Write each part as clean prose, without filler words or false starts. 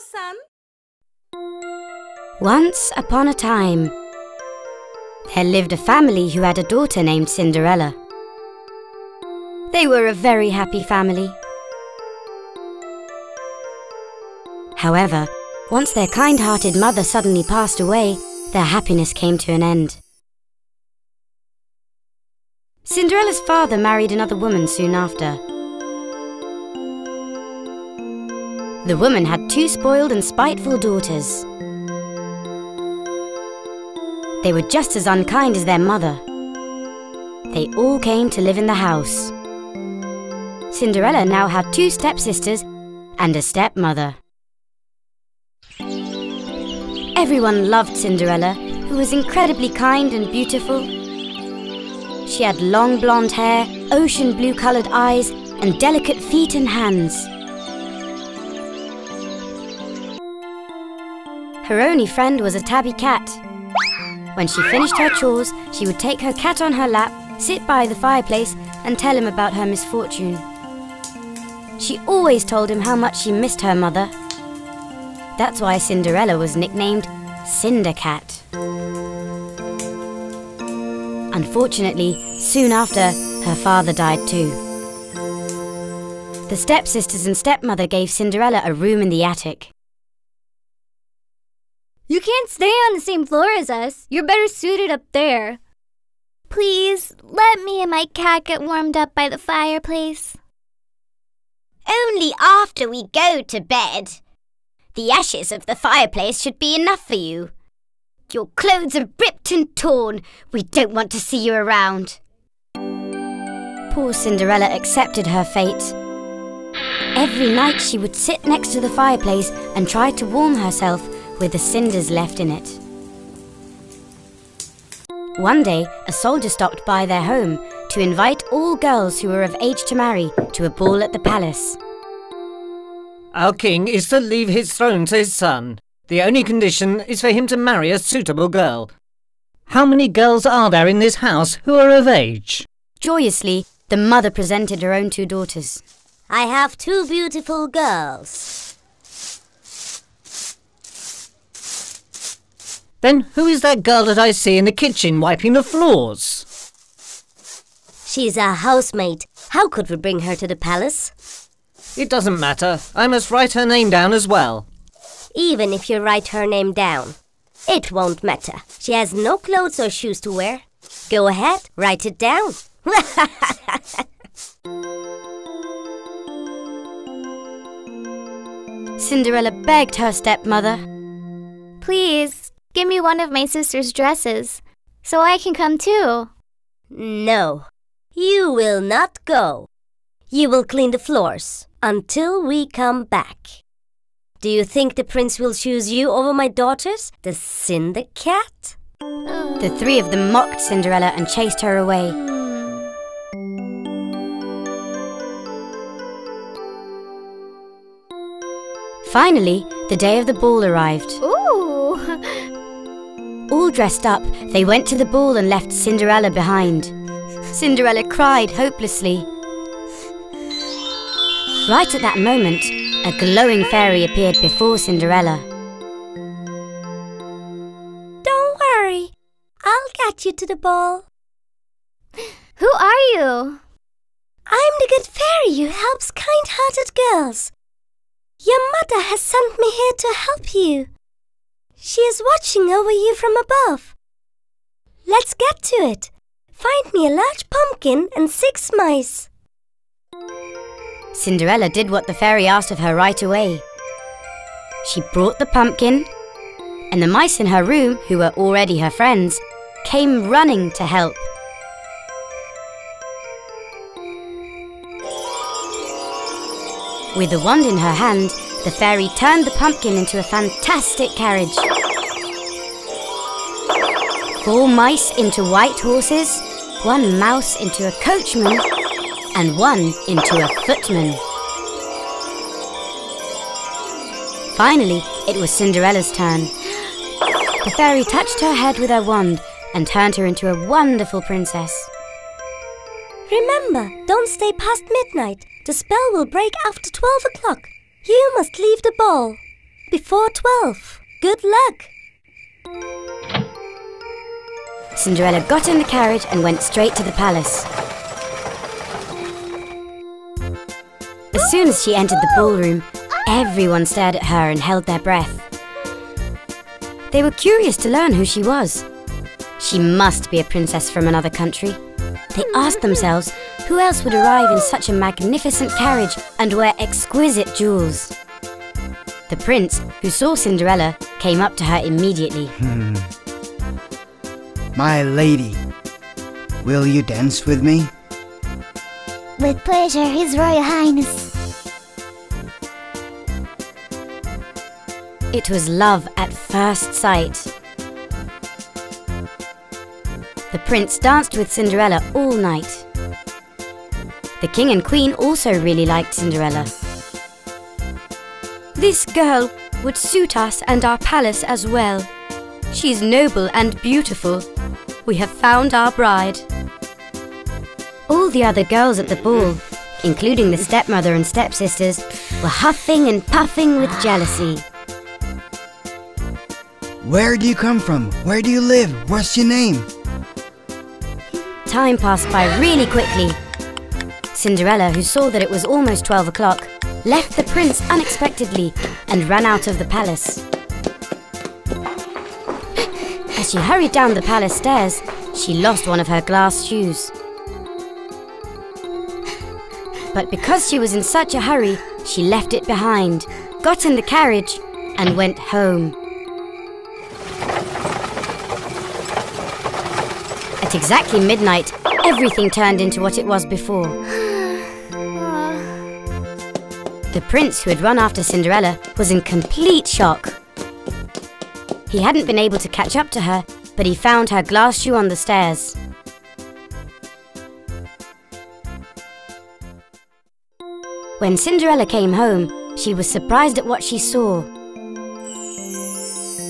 KONDOSAN. Once upon a time, there lived a family who had a daughter named Cinderella. They were a very happy family. However, once their kind-hearted mother suddenly passed away, their happiness came to an end. Cinderella's father married another woman soon after. The woman had two spoiled and spiteful daughters. They were just as unkind as their mother. They all came to live in the house. Cinderella now had two stepsisters and a stepmother. Everyone loved Cinderella, who was incredibly kind and beautiful. She had long blonde hair, ocean blue-coloured eyes, and delicate feet and hands. Her only friend was a tabby cat. When she finished her chores, she would take her cat on her lap, sit by the fireplace, and tell him about her misfortune. She always told him how much she missed her mother. That's why Cinderella was nicknamed Cindercat. Unfortunately, soon after, her father died too. The stepsisters and stepmother gave Cinderella a room in the attic. You can't stay on the same floor as us. You're better suited up there. Please, let me and my cat get warmed up by the fireplace. Only after we go to bed. The ashes of the fireplace should be enough for you. Your clothes are ripped and torn. We don't want to see you around. Poor Cinderella accepted her fate. Every night she would sit next to the fireplace and try to warm herself with the cinders left in it. One day, a soldier stopped by their home to invite all girls who were of age to marry to a ball at the palace. Our king is to leave his throne to his son. The only condition is for him to marry a suitable girl. How many girls are there in this house who are of age? Joyously, the mother presented her own two daughters. I have two beautiful girls. Then who is that girl that I see in the kitchen wiping the floors? She's our housemaid. How could we bring her to the palace? It doesn't matter. I must write her name down as well. Even if you write her name down, it won't matter. She has no clothes or shoes to wear. Go ahead, write it down. Cinderella begged her stepmother. Please, give me one of my sister's dresses, so I can come too. No, you will not go. You will clean the floors until we come back. Do you think the prince will choose you over my daughters, the Cindercat? The three of them mocked Cinderella and chased her away. Finally, the day of the ball arrived. Ooh! All dressed up, they went to the ball and left Cinderella behind. Cinderella cried hopelessly. Right at that moment, a glowing fairy appeared before Cinderella. Don't worry, I'll get you to the ball. Who are you? I'm the good fairy who helps kind-hearted girls. Your mother has sent me here to help you. She is watching over you from above. Let's get to it. Find me a large pumpkin and 6 mice. Cinderella did what the fairy asked of her right away. She brought the pumpkin, and the mice in her room, who were already her friends, came running to help. With a wand in her hand, the fairy turned the pumpkin into a fantastic carriage. 4 mice into white horses, 1 mouse into a coachman, and 1 into a footman. Finally, it was Cinderella's turn. The fairy touched her head with her wand and turned her into a wonderful princess. Remember, don't stay past midnight. The spell will break after 12 o'clock. You must leave the ball. before 12. Good luck. Cinderella got in the carriage and went straight to the palace. As soon as she entered the ballroom, everyone stared at her and held their breath. They were curious to learn who she was. She must be a princess from another country. They asked themselves who else would arrive in such a magnificent carriage and wear exquisite jewels. The prince, who saw Cinderella, came up to her immediately. My lady, will you dance with me? With pleasure, His Royal Highness. It was love at first sight. The prince danced with Cinderella all night. The king and queen also really liked Cinderella. This girl would suit us and our palace as well. She's noble and beautiful. We have found our bride. All the other girls at the ball, including the stepmother and stepsisters, were huffing and puffing with jealousy. Where do you come from? Where do you live? What's your name? Time passed by really quickly. Cinderella, who saw that it was almost 12 o'clock, left the prince unexpectedly and ran out of the palace. As she hurried down the palace stairs, she lost one of her glass shoes. But because she was in such a hurry, she left it behind, got in the carriage, and went home. At exactly midnight, everything turned into what it was before. The prince, who had run after Cinderella, was in complete shock. He hadn't been able to catch up to her, but he found her glass shoe on the stairs. When Cinderella came home, she was surprised at what she saw.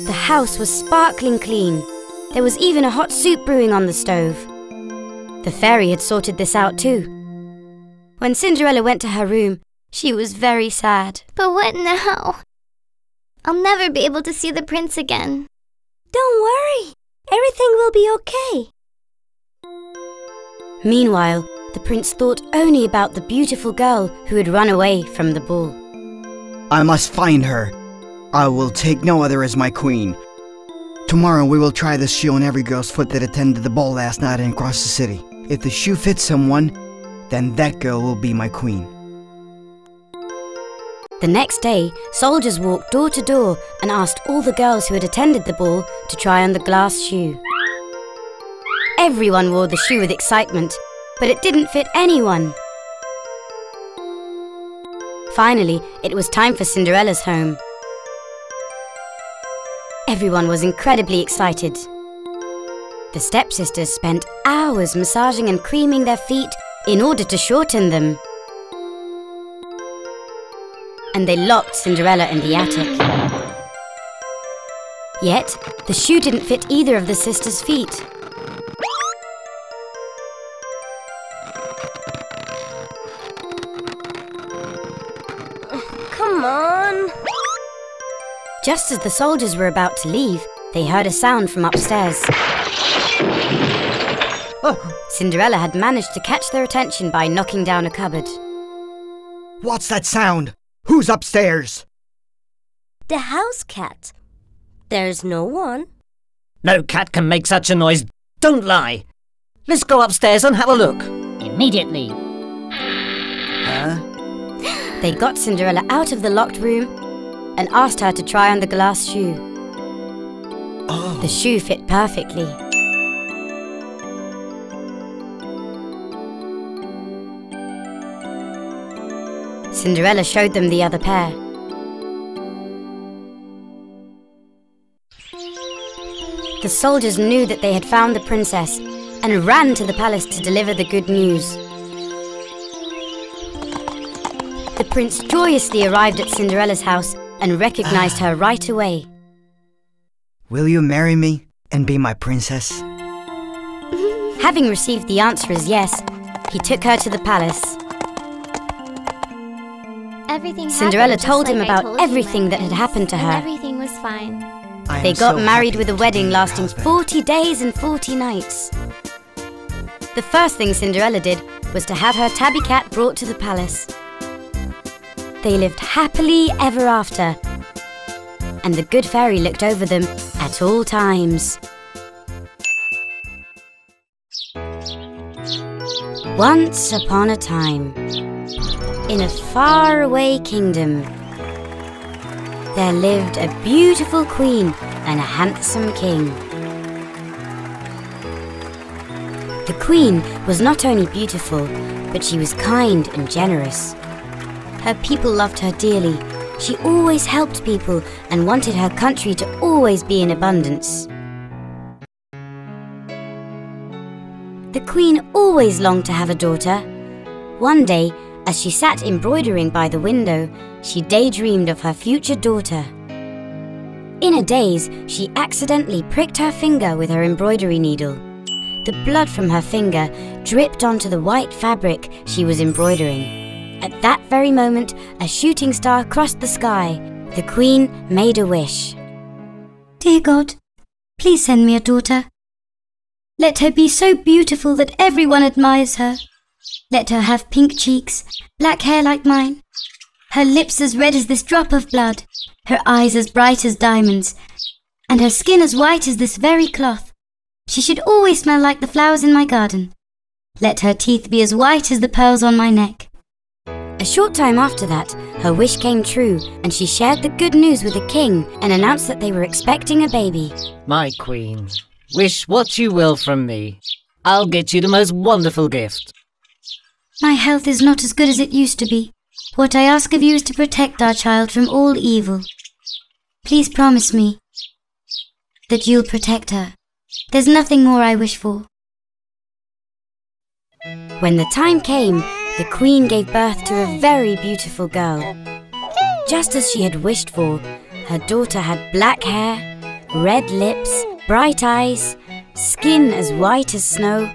The house was sparkling clean. There was even a hot soup brewing on the stove. The fairy had sorted this out too. When Cinderella went to her room, she was very sad. But what now? I'll never be able to see the prince again. Don't worry. Everything will be okay. Meanwhile, the prince thought only about the beautiful girl who had run away from the ball. I must find her. I will take no other as my queen. Tomorrow we will try this shoe on every girl's foot that attended the ball last night and across the city. If the shoe fits someone, then that girl will be my queen. The next day, soldiers walked door to door and asked all the girls who had attended the ball to try on the glass shoe. Everyone wore the shoe with excitement, but it didn't fit anyone. Finally, it was time for Cinderella's home. Everyone was incredibly excited. The stepsisters spent hours massaging and creaming their feet in order to shorten them. And they locked Cinderella in the attic. Yet, the shoe didn't fit either of the sisters' feet. Come on. Just as the soldiers were about to leave, they heard a sound from upstairs. Cinderella had managed to catch their attention by knocking down a cupboard. What's that sound? Who's upstairs? The house cat. There's no one. No cat can make such a noise. Don't lie. Let's go upstairs and have a look. Immediately. Huh? They got Cinderella out of the locked room and asked her to try on the glass shoe. Oh. The shoe fit perfectly. Cinderella showed them the other pair. The soldiers knew that they had found the princess and ran to the palace to deliver the good news. The prince joyously arrived at Cinderella's house and recognized her right away. Will you marry me and be my princess? Having received the answer as yes, he took her to the palace. Cinderella told him about everything that had happened to her. Everything was fine. They got married with a wedding lasting 40 days and 40 nights. The first thing Cinderella did was to have her tabby cat brought to the palace. They lived happily ever after, and the good fairy looked over them at all times. Once upon a time, in a faraway kingdom, there lived a beautiful queen and a handsome king. The queen was not only beautiful, but she was kind and generous. Her people loved her dearly. She always helped people and wanted her country to always be in abundance. The queen always longed to have a daughter. One day, as she sat embroidering by the window, she daydreamed of her future daughter. In a daze, she accidentally pricked her finger with her embroidery needle. The blood from her finger dripped onto the white fabric she was embroidering. At that very moment, a shooting star crossed the sky. The queen made a wish. Dear God, please send me a daughter. Let her be so beautiful that everyone admires her. Let her have pink cheeks, black hair like mine, her lips as red as this drop of blood, her eyes as bright as diamonds, and her skin as white as this very cloth. She should always smell like the flowers in my garden. Let her teeth be as white as the pearls on my neck. A short time after that, her wish came true, and she shared the good news with the king and announced that they were expecting a baby. My queen, wish what you will from me. I'll get you the most wonderful gift. My health is not as good as it used to be. What I ask of you is to protect our child from all evil. Please promise me that you'll protect her. There's nothing more I wish for. When the time came, the queen gave birth to a very beautiful girl. Just as she had wished for, her daughter had black hair, red lips, bright eyes, skin as white as snow,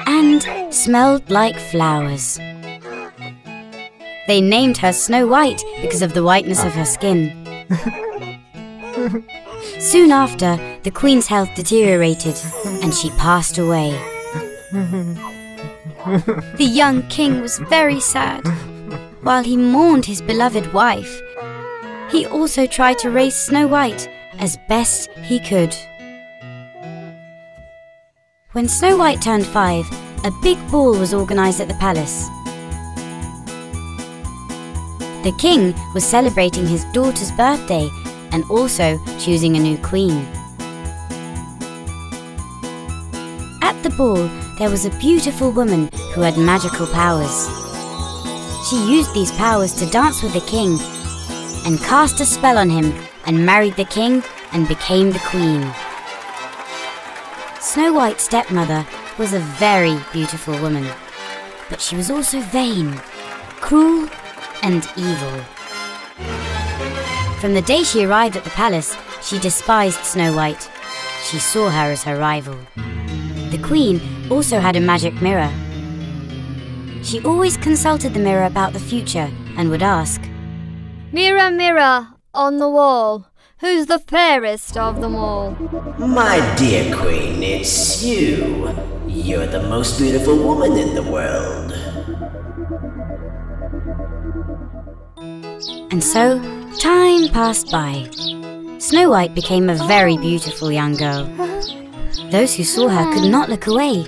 and smelled like flowers. They named her Snow White because of the whiteness of her skin. Soon after, the queen's health deteriorated and she passed away. The young king was very sad. While he mourned his beloved wife, he also tried to raise Snow White as best he could. When Snow White turned 5, a big ball was organized at the palace. The king was celebrating his daughter's birthday and also choosing a new queen. At the ball, there was a beautiful woman who had magical powers. She used these powers to dance with the king and cast a spell on him and married the king and became the queen. Snow White's stepmother was a very beautiful woman, but she was also vain, cruel, and evil. From the day she arrived at the palace, she despised Snow White. She saw her as her rival. The queen also had a magic mirror. She always consulted the mirror about the future and would ask, Mirror, mirror on the wall, who's the fairest of them all? My dear queen, it's you. You're the most beautiful woman in the world. And so, time passed by. Snow White became a very beautiful young girl. Those who saw her could not look away.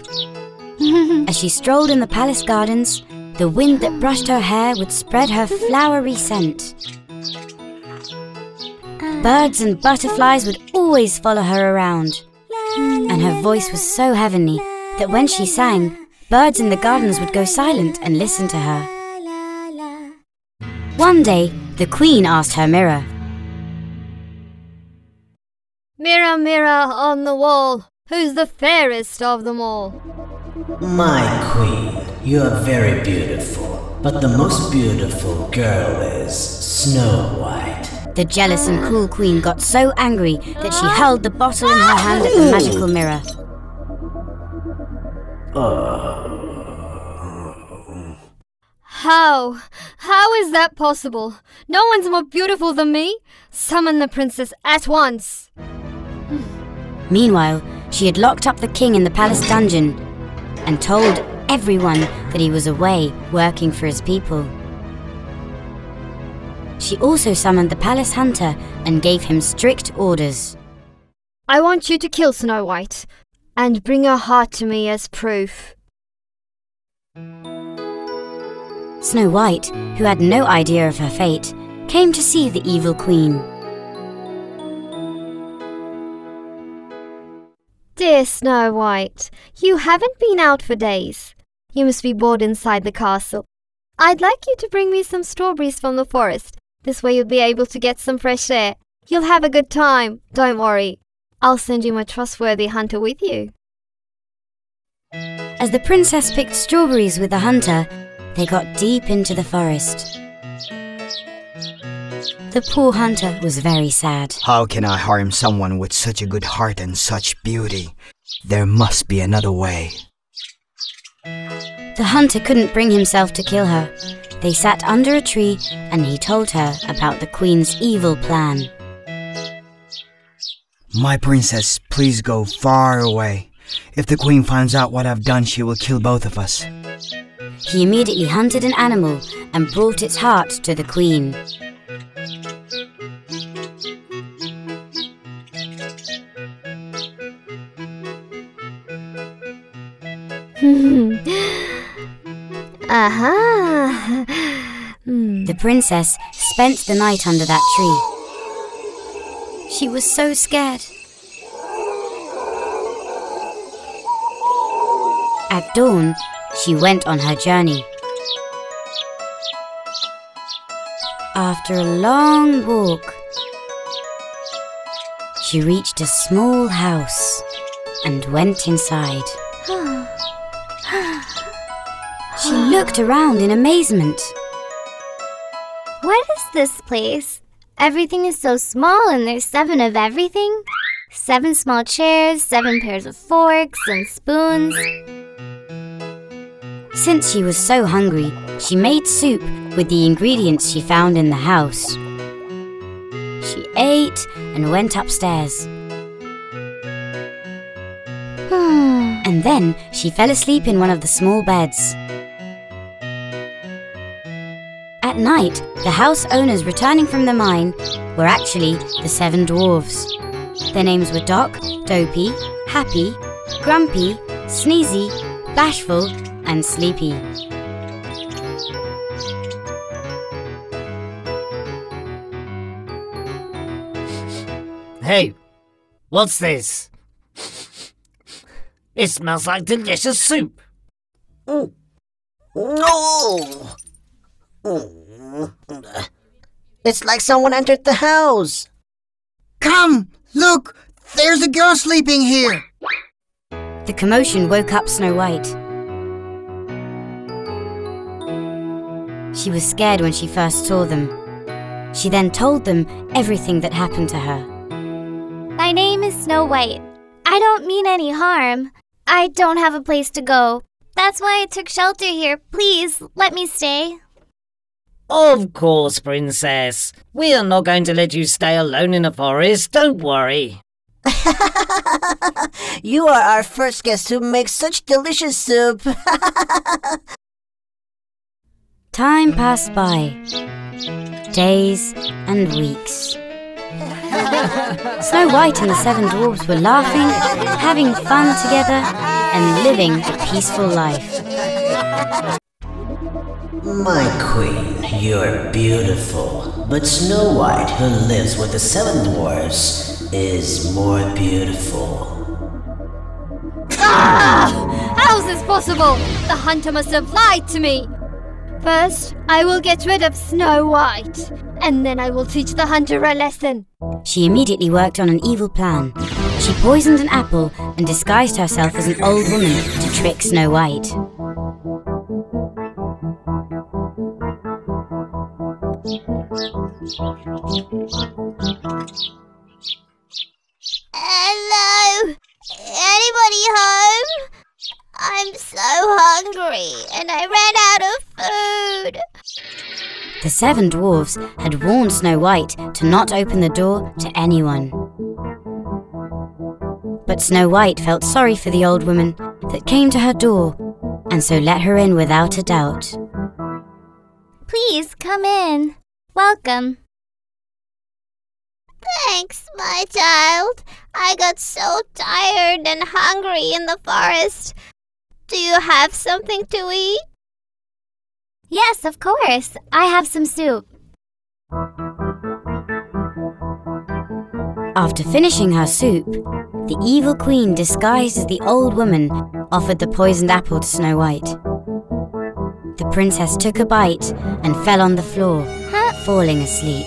As she strolled in the palace gardens, the wind that brushed her hair would spread her flowery scent. Birds and butterflies would always follow her around. And her voice was so heavenly that when she sang, birds in the gardens would go silent and listen to her. One day, the queen asked her mirror, Mirror, mirror on the wall, who's the fairest of them all? My queen, you are very beautiful, but the most beautiful girl is Snow White. The jealous and cruel queen got so angry that she held the bottle in her hand at the magical mirror. How? How is that possible? No one's more beautiful than me. Summon the princess at once. Meanwhile, she had locked up the king in the palace dungeon and told everyone that he was away working for his people. She also summoned the palace hunter and gave him strict orders. I want you to kill Snow White and bring her heart to me as proof. Snow White, who had no idea of her fate, came to see the evil queen. Dear Snow White, you haven't been out for days. You must be bored inside the castle. I'd like you to bring me some strawberries from the forest. This way you'll be able to get some fresh air. You'll have a good time, don't worry. I'll send you my trustworthy hunter with you. As the princess picked strawberries with the hunter, they got deep into the forest. The poor hunter was very sad. How can I harm someone with such a good heart and such beauty? There must be another way. The hunter couldn't bring himself to kill her. They sat under a tree and he told her about the queen's evil plan. My princess, please go far away. If the queen finds out what I've done, she will kill both of us. He immediately hunted an animal and brought its heart to the queen. Aha! The princess spent the night under that tree. She was so scared. At dawn, she went on her journey. After a long walk, she reached a small house and went inside. She looked around in amazement. What is this place? Everything is so small and there's 7 of everything. 7 small chairs, 7 pairs of forks and spoons. Since she was so hungry, she made soup with the ingredients she found in the house. She ate and went upstairs. And then she fell asleep in one of the small beds. At night, the house owners returning from the mine were actually the 7 dwarfs. Their names were Doc, Dopey, Happy, Grumpy, Sneezy, Bashful, and Sleepy. Hey, what's this? It smells like delicious soup. No! It's like someone entered the house. Come! Look! There's a girl sleeping here! The commotion woke up Snow White. She was scared when she first saw them. She then told them everything that happened to her. My name is Snow White. I don't mean any harm. I don't have a place to go. That's why I took shelter here. Please, let me stay. Of course, Princess. We are not going to let you stay alone in the forest. Don't worry. You are our first guest who makes such delicious soup. Time passed by. Days and weeks. Snow White and the 7 dwarfs were laughing, having fun together, and living a peaceful life. My queen, you're beautiful, but Snow White, who lives with the 7 dwarfs, is more beautiful. How's this possible? The hunter must have lied to me. First, I will get rid of Snow White, and then I will teach the hunter a lesson. She immediately worked on an evil plan. She poisoned an apple and disguised herself as an old woman to trick Snow White. Hello? Anybody home? I'm so hungry and I ran out of food. The seven dwarfs had warned Snow White to not open the door to anyone. But Snow White felt sorry for the old woman that came to her door, and so let her in without a doubt. Please come in. Welcome. Thanks, my child. I got so tired and hungry in the forest. Do you have something to eat? Yes, of course. I have some soup. After finishing her soup, the evil queen disguised as the old woman offered the poisoned apple to Snow White. The princess took a bite and fell on the floor, falling asleep.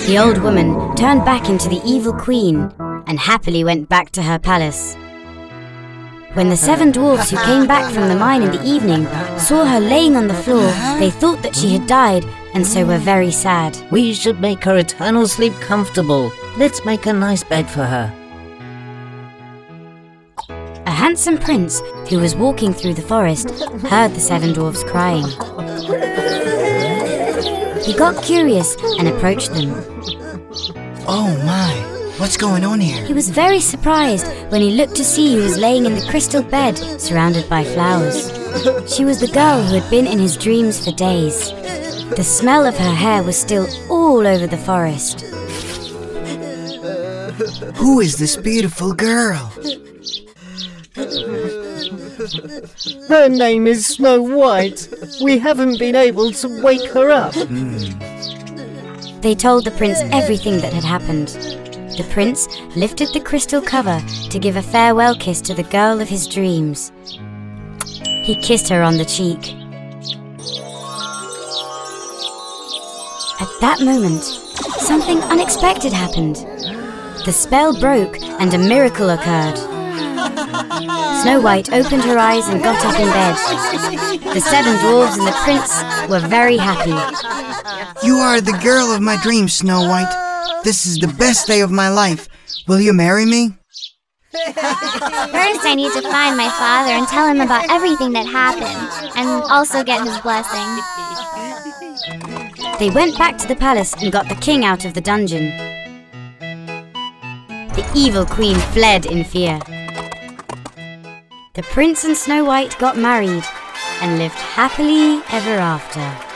The old woman turned back into the evil queen and happily went back to her palace. When the seven dwarfs who came back from the mine in the evening saw her laying on the floor, they thought that she had died and so were very sad. We should make her eternal sleep comfortable. Let's make a nice bed for her. A handsome prince who was walking through the forest heard the seven dwarfs crying. He got curious and approached them. Oh my, what's going on here? He was very surprised when he looked to see who was laying in the crystal bed surrounded by flowers. She was the girl who had been in his dreams for days. The smell of her hair was still all over the forest. Who is this beautiful girl? Her name is Snow White. We haven't been able to wake her up. They told the prince everything that had happened. The prince lifted the crystal cover to give a farewell kiss to the girl of his dreams. He kissed her on the cheek. At that moment, something unexpected happened. The spell broke and a miracle occurred. Snow White opened her eyes and got up in bed. The seven dwarfs and the prince were very happy. You are the girl of my dreams, Snow White. This is the best day of my life. Will you marry me? First, I need to find my father and tell him about everything that happened, and also get his blessing. They went back to the palace and got the king out of the dungeon. The evil queen fled in fear. The prince and Snow White got married and lived happily ever after.